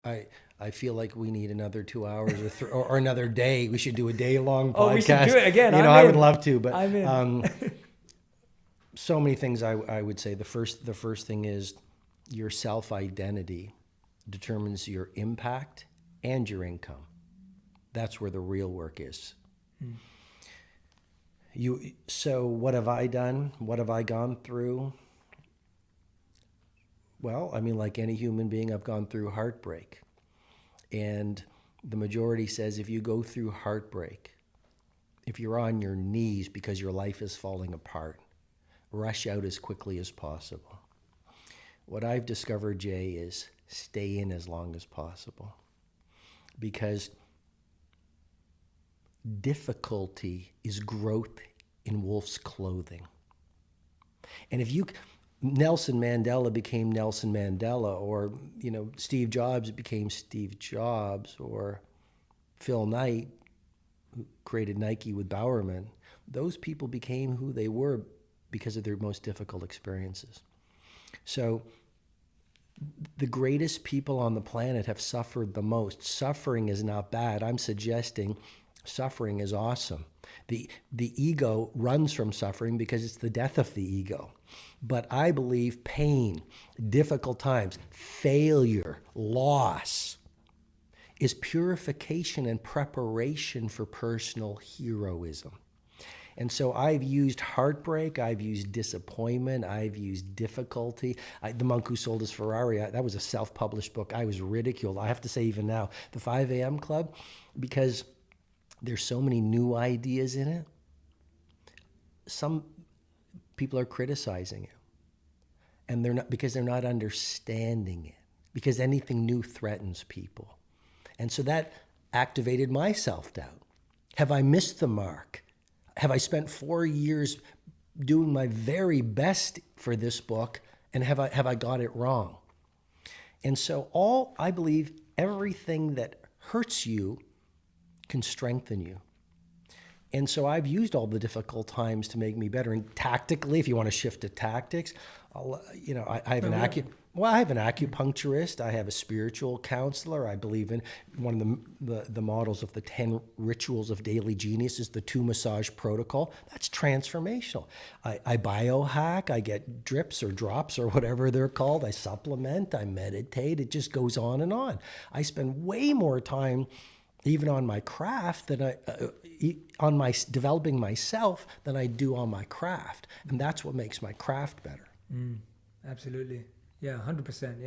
I feel like we need another 2 hours or another day. We should do a day-long podcast. Oh, we should do it again. I would love to, but I'm in. So many things I would say. The first thing is your self-identity determines your impact and your income. That's where the real work is. So what have I done? What have I gone through? Well, I mean, like any human being, I've gone through heartbreak. And the majority says if you go through heartbreak, if you're on your knees because your life is falling apart, rush out as quickly as possible. What I've discovered, Jay, is stay in as long as possible. Because difficulty is growth in wolf's clothing. And if Nelson Mandela became Nelson Mandela, or, Steve Jobs became Steve Jobs, or Phil Knight, who created Nike with Bowerman, those people became who they were because of their most difficult experiences. So the greatest people on the planet have suffered the most. Suffering is not bad. I'm suggesting suffering is awesome. The ego runs from suffering because it's the death of the ego. But I believe pain, difficult times, failure, loss is purification and preparation for personal heroism. And so I've used heartbreak, I've used disappointment, I've used difficulty. The Monk Who Sold His Ferrari, that was a self-published book. I was ridiculed. I have to say even now, the 5 a.m. Club, because there's so many new ideas in it. Some people are criticizing it. And they're not, because they're not understanding it. Because anything new threatens people. And so that activated my self-doubt. Have I missed the mark? Have I spent 4 years doing my very best for this book, and have I got it wrong? And so I believe everything that hurts you can strengthen you. And so I've used all the difficult times to make me better. And tactically, if you want to shift to tactics, I have an acupuncturist. I have a spiritual counselor. I believe in one of the models of the 10 rituals of daily genius is the 2 massage protocol. That's transformational. I biohack. I get drips or drops or whatever they're called. I supplement. I meditate. It just goes on and on. I spend way more time even on my craft than developing myself than I do on my craft. And that's what makes my craft better. Absolutely. Yeah, 100%.